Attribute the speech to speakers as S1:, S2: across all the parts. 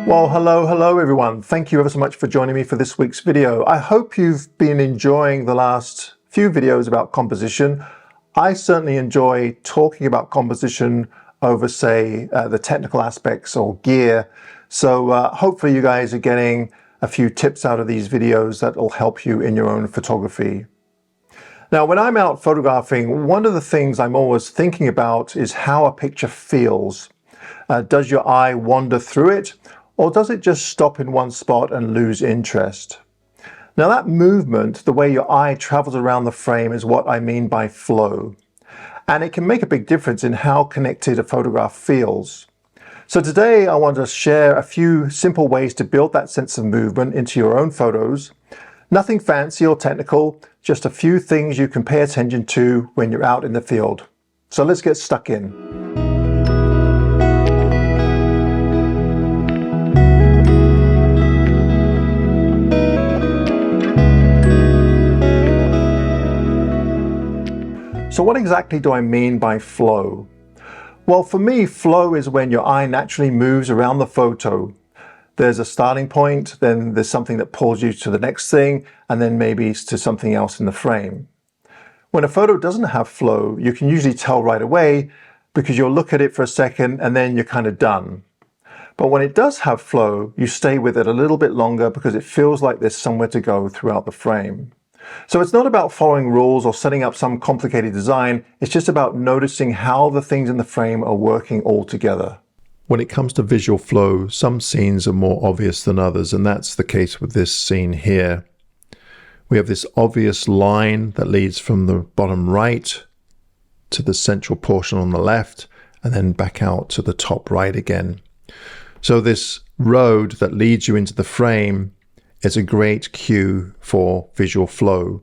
S1: Well, hello everyone. Thank you ever so much for joining me for this week's video. I hope you've been enjoying the last few videos about composition. I certainly enjoy talking about composition over, say, the technical aspects or gear. So hopefully you guys are getting a few tips out of these videos that will help you in your own photography. Now, when I'm out photographing, one of the things I'm always thinking about is how a picture feels. Does your eye wander through it? Or does it just stop in one spot and lose interest? Now that movement, the way your eye travels around the frame, is what I mean by flow. And it can make a big difference in how connected a photograph feels. So today I want to share a few simple ways to build that sense of movement into your own photos. Nothing fancy or technical, just a few things you can pay attention to when you're out in the field. So let's get stuck in. So what exactly do I mean by flow? Well, for me, flow is when your eye naturally moves around the photo. There's a starting point, then there's something that pulls you to the next thing, and then maybe to something else in the frame. When a photo doesn't have flow, you can usually tell right away because you'll look at it for a second and then you're kind of done. But when it does have flow, you stay with it a little bit longer because it feels like there's somewhere to go throughout the frame. So it's not about following rules or setting up some complicated design, it's just about noticing how the things in the frame are working all together. When it comes to visual flow, some scenes are more obvious than others, and that's the case with this scene here. We have this obvious line that leads from the bottom right to the central portion on the left, and then back out to the top right again. So this road that leads you into the frame is a great cue for visual flow.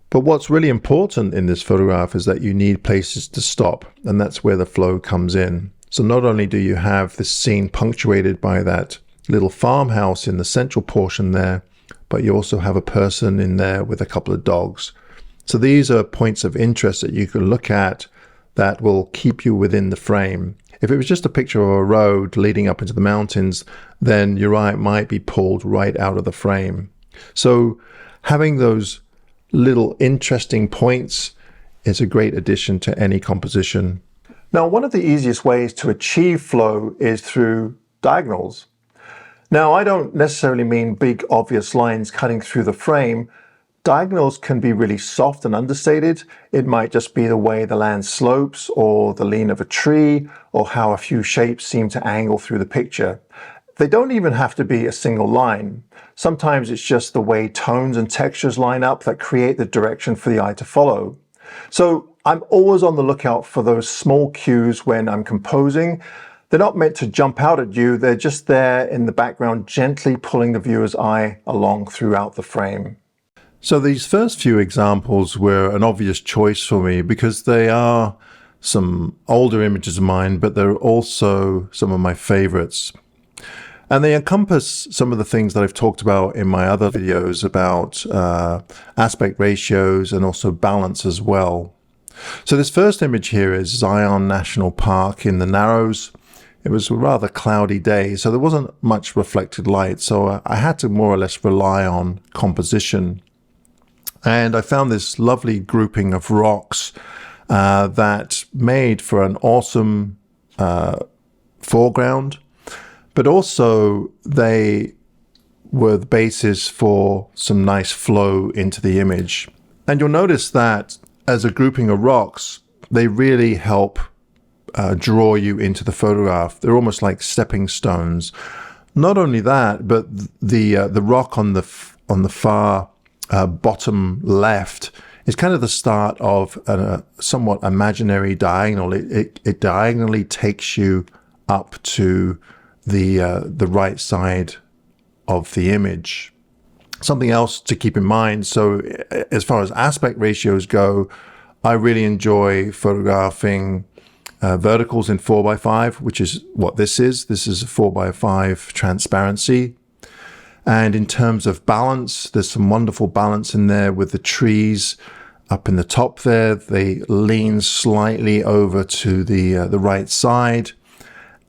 S1: But what's really important in this photograph is that you need places to stop, and that's where the flow comes in. So not only do you have this scene punctuated by that little farmhouse in the central portion there, but you also have a person in there with a couple of dogs. So these are points of interest that you can look at that will keep you within the frame. If it was just a picture of a road leading up into the mountains, then your eye might be pulled right out of the frame. So having those little interesting points is a great addition to any composition. Now, one of the easiest ways to achieve flow is through diagonals. Now, I don't necessarily mean big obvious lines cutting through the frame. Diagonals can be really soft and understated. It might just be the way the land slopes, or the lean of a tree, or how a few shapes seem to angle through the picture. They don't even have to be a single line. Sometimes it's just the way tones and textures line up that create the direction for the eye to follow. So I'm always on the lookout for those small cues when I'm composing. They're not meant to jump out at you, they're just there in the background, gently pulling the viewer's eye along throughout the frame. So these first few examples were an obvious choice for me because they are some older images of mine, but they're also some of my favorites. And they encompass some of the things that I've talked about in my other videos about aspect ratios and also balance as well. So this first image here is Zion National Park in the Narrows. It was a rather cloudy day, so there wasn't much reflected light, so I had to more or less rely on composition. And I found this lovely grouping of rocks that made for an awesome foreground, but also they were the basis for some nice flow into the image. And you'll notice that as a grouping of rocks, they really help draw you into the photograph. They're almost like stepping stones. Not only that, but the rock on the far bottom left is kind of the start of a somewhat imaginary diagonal. It diagonally takes you up to the right side of the image. Something else to keep in mind, so as far as aspect ratios go, I really enjoy photographing verticals in 4x5, which is what this is. This is a 4x5 transparency. And in terms of balance, there's some wonderful balance in there with the trees up in the top there. They lean slightly over to the right side.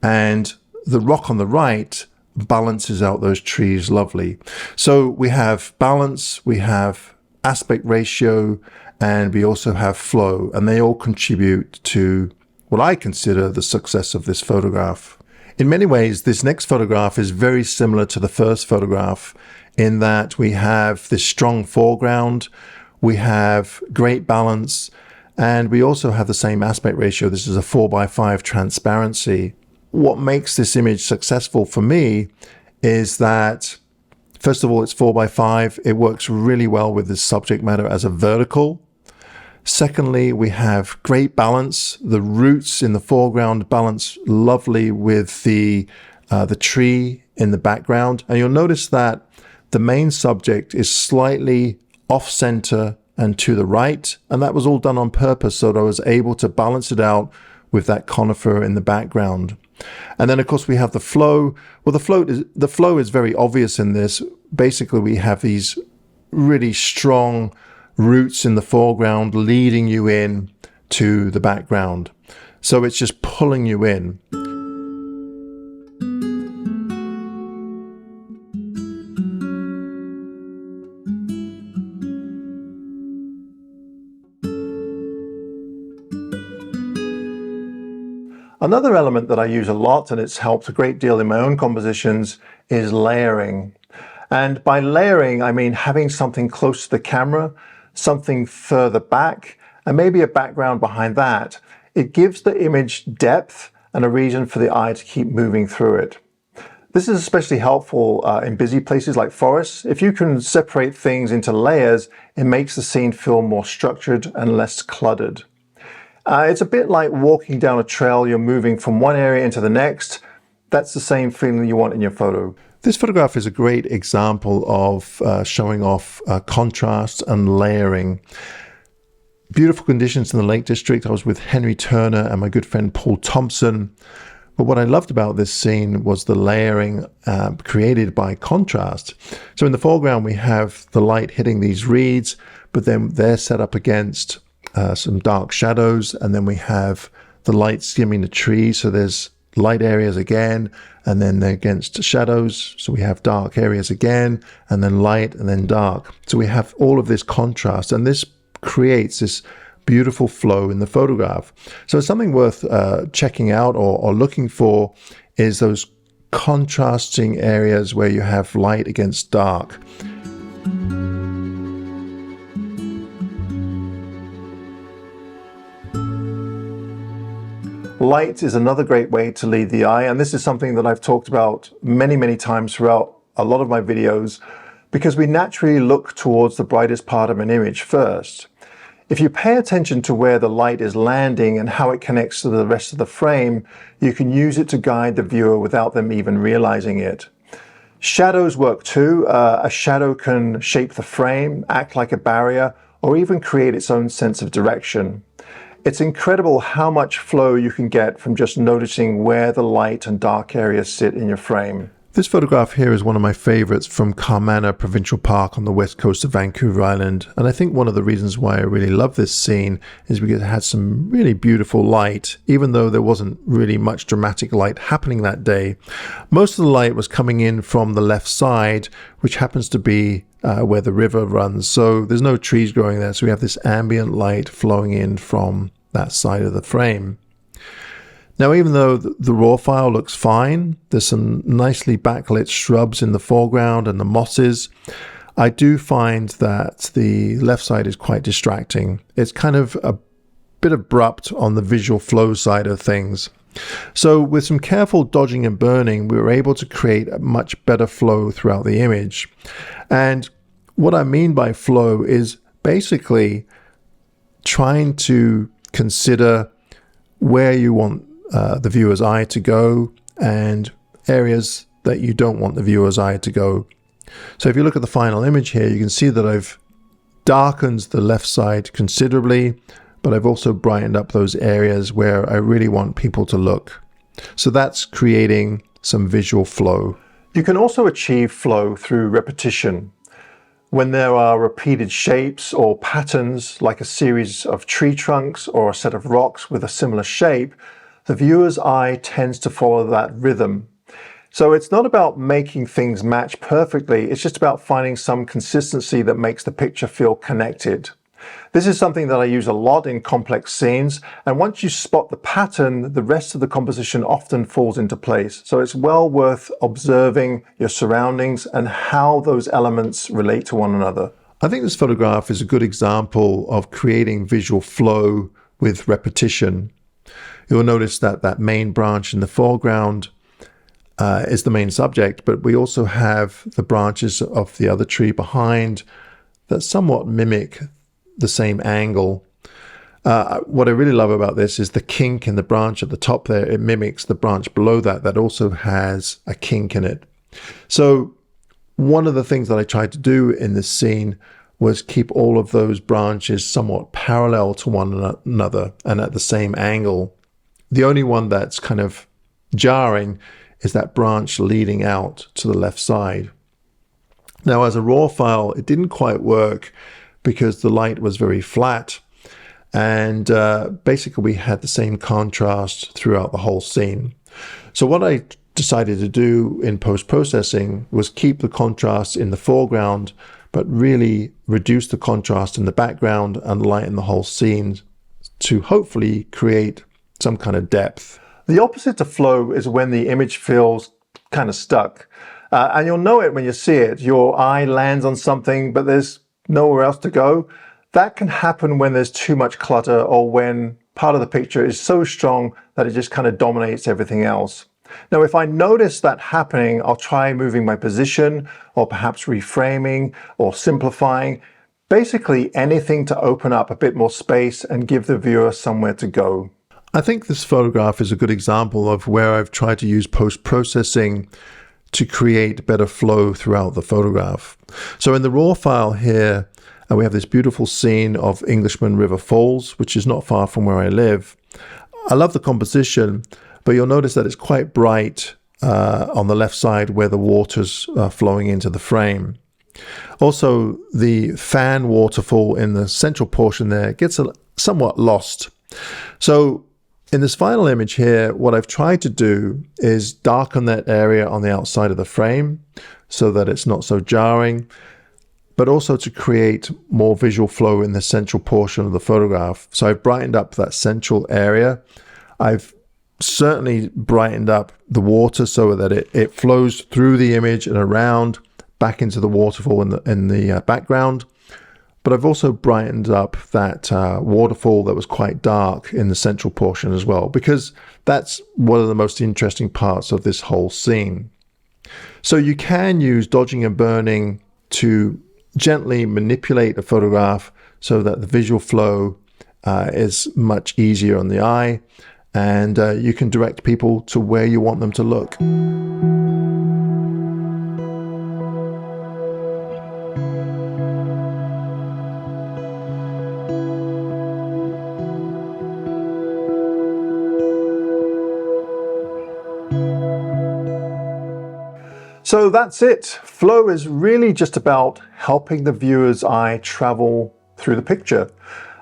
S1: And the rock on the right balances out those trees lovely. So we have balance, we have aspect ratio, and we also have flow, and they all contribute to what I consider the success of this photograph. In many ways, this next photograph is very similar to the first photograph in that we have this strong foreground, we have great balance, and we also have the same aspect ratio. This is a 4:5 transparency. What makes this image successful for me is that, first of all, it's 4:5. It works really well with this subject matter as a vertical. Secondly, we have great balance. The roots in the foreground balance lovely with the tree in the background. And you'll notice that the main subject is slightly off center and to the right. And that was all done on purpose so that I was able to balance it out with that conifer in the background. And then, of course, we have the flow. Well, the flow is very obvious in this. Basically, we have these really strong roots in the foreground leading you in to the background. So it's just pulling you in. Another element that I use a lot, and it's helped a great deal in my own compositions, is layering. And by layering, I mean having something close to the camera, something further back, and maybe a background behind that. It gives the image depth and a reason for the eye to keep moving through it. This is especially helpful in busy places like forests. If you can separate things into layers, it makes the scene feel more structured and less cluttered. It's a bit like walking down a trail. You're moving from one area into the next. That's the same feeling you want in your photo. This photograph is a great example of showing off contrast and layering. Beautiful conditions in the Lake District. I was with Henry Turner and my good friend Paul Thompson. But what I loved about this scene was the layering created by contrast. So in the foreground, we have the light hitting these reeds, but then they're set up against some dark shadows. And then we have the light skimming the trees. So there's light areas again, and then they're against shadows. So we have dark areas again, and then light, and then dark. So we have all of this contrast, and this creates this beautiful flow in the photograph. So something worth checking out or looking for is those contrasting areas where you have light against dark. Light is another great way to lead the eye, and this is something that I've talked about many times throughout a lot of my videos, because we naturally look towards the brightest part of an image first. If you pay attention to where the light is landing and how it connects to the rest of the frame, you can use it to guide the viewer without them even realizing it. Shadows work too. A shadow can shape the frame, act like a barrier, or even create its own sense of direction. It's incredible how much flow you can get from just noticing where the light and dark areas sit in your frame. This photograph here is one of my favorites from Carmanah Provincial Park on the west coast of Vancouver Island. And I think one of the reasons why I really love this scene is because it had some really beautiful light, even though there wasn't really much dramatic light happening that day. Most of the light was coming in from the left side, which happens to be where the river runs. So there's no trees growing there. So we have this ambient light flowing in from that side of the frame. Now, even though the raw file looks fine, there's some nicely backlit shrubs in the foreground and the mosses, I do find that the left side is quite distracting. It's kind of a bit abrupt on the visual flow side of things. So with some careful dodging and burning, we were able to create a much better flow throughout the image. And what I mean by flow is basically trying to consider where you want the viewer's eye to go and areas that you don't want the viewer's eye to go. So if you look at the final image here, you can see that I've darkened the left side considerably, but I've also brightened up those areas where I really want people to look. So that's creating some visual flow. You can also achieve flow through repetition. When there are repeated shapes or patterns, like a series of tree trunks or a set of rocks with a similar shape, the viewer's eye tends to follow that rhythm. So it's not about making things match perfectly, it's just about finding some consistency that makes the picture feel connected. This is something that I use a lot in complex scenes, and once you spot the pattern, the rest of the composition often falls into place. So it's well worth observing your surroundings and how those elements relate to one another. I think this photograph is a good example of creating visual flow with repetition. You'll notice that that main branch in the foreground is the main subject, but we also have the branches of the other tree behind that somewhat mimic the same angle. What I really love about this is the kink in the branch at the top there. It mimics the branch below that also has a kink in it. So one of the things that I tried to do in this scene was keep all of those branches somewhat parallel to one another and at the same angle. The only one that's kind of jarring is that branch leading out to the left side. Now, as a raw file, it didn't quite work because the light was very flat, and basically we had the same contrast throughout the whole scene. So what I decided to do in post-processing was keep the contrast in the foreground, but really reduce the contrast in the background and lighten the whole scene to hopefully create some kind of depth. The opposite to flow is when the image feels kind of stuck. And you'll know it when you see it. Your eye lands on something, but there's nowhere else to go. That can happen when there's too much clutter or when part of the picture is so strong that it just kind of dominates everything else. Now, if I notice that happening, I'll try moving my position or perhaps reframing or simplifying. Basically anything to open up a bit more space and give the viewer somewhere to go. I think this photograph is a good example of where I've tried to use post-processing to create better flow throughout the photograph. So in the raw file here, we have this beautiful scene of Englishman River Falls, which is not far from where I live. I love the composition, but you'll notice that it's quite bright on the left side where the water's flowing into the frame. Also, the fan waterfall in the central portion there gets somewhat lost. So in this final image here, what I've tried to do is darken that area on the outside of the frame so that it's not so jarring, but also to create more visual flow in the central portion of the photograph. So I've brightened up that central area. I've certainly brightened up the water so that it flows through the image and around back into the waterfall in the background. But I've also brightened up that waterfall that was quite dark in the central portion as well, because that's one of the most interesting parts of this whole scene. So you can use dodging and burning to gently manipulate a photograph so that the visual flow is much easier on the eye, and you can direct people to where you want them to look. So that's it. Flow is really just about helping the viewer's eye travel through the picture.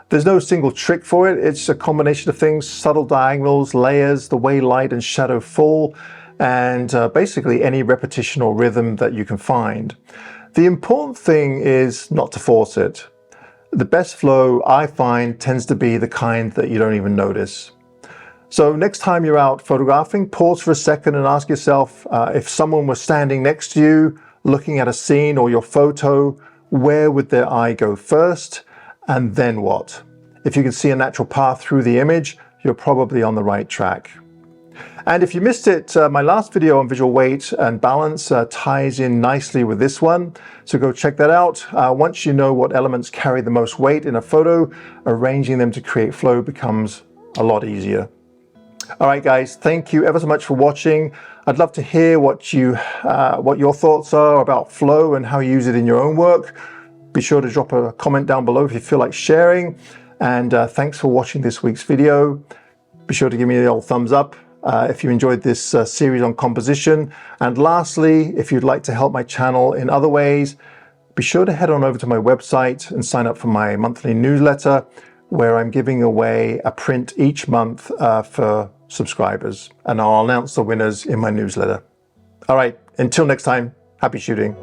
S1: There's no single trick for it. It's a combination of things: subtle diagonals, layers, the way light and shadow fall, and basically any repetition or rhythm that you can find. The important thing is not to force it. The best flow, I find, tends to be the kind that you don't even notice. So next time you're out photographing, pause for a second and ask yourself, if someone was standing next to you, looking at a scene or your photo, where would their eye go first, and then what? If you can see a natural path through the image, you're probably on the right track. And if you missed it, my last video on visual weight and balance ties in nicely with this one, so go check that out. Once you know what elements carry the most weight in a photo, arranging them to create flow becomes a lot easier. All right, guys, thank you ever so much for watching. I'd love to hear what your thoughts are about flow and how you use it in your own work. Be sure to drop a comment down below if you feel like sharing. And thanks for watching this week's video. Be sure to give me the old thumbs up if you enjoyed this series on composition. And lastly, if you'd like to help my channel in other ways, be sure to head on over to my website and sign up for my monthly newsletter, where I'm giving away a print each month for subscribers, and I'll announce the winners in my newsletter. All right, until next time, happy shooting.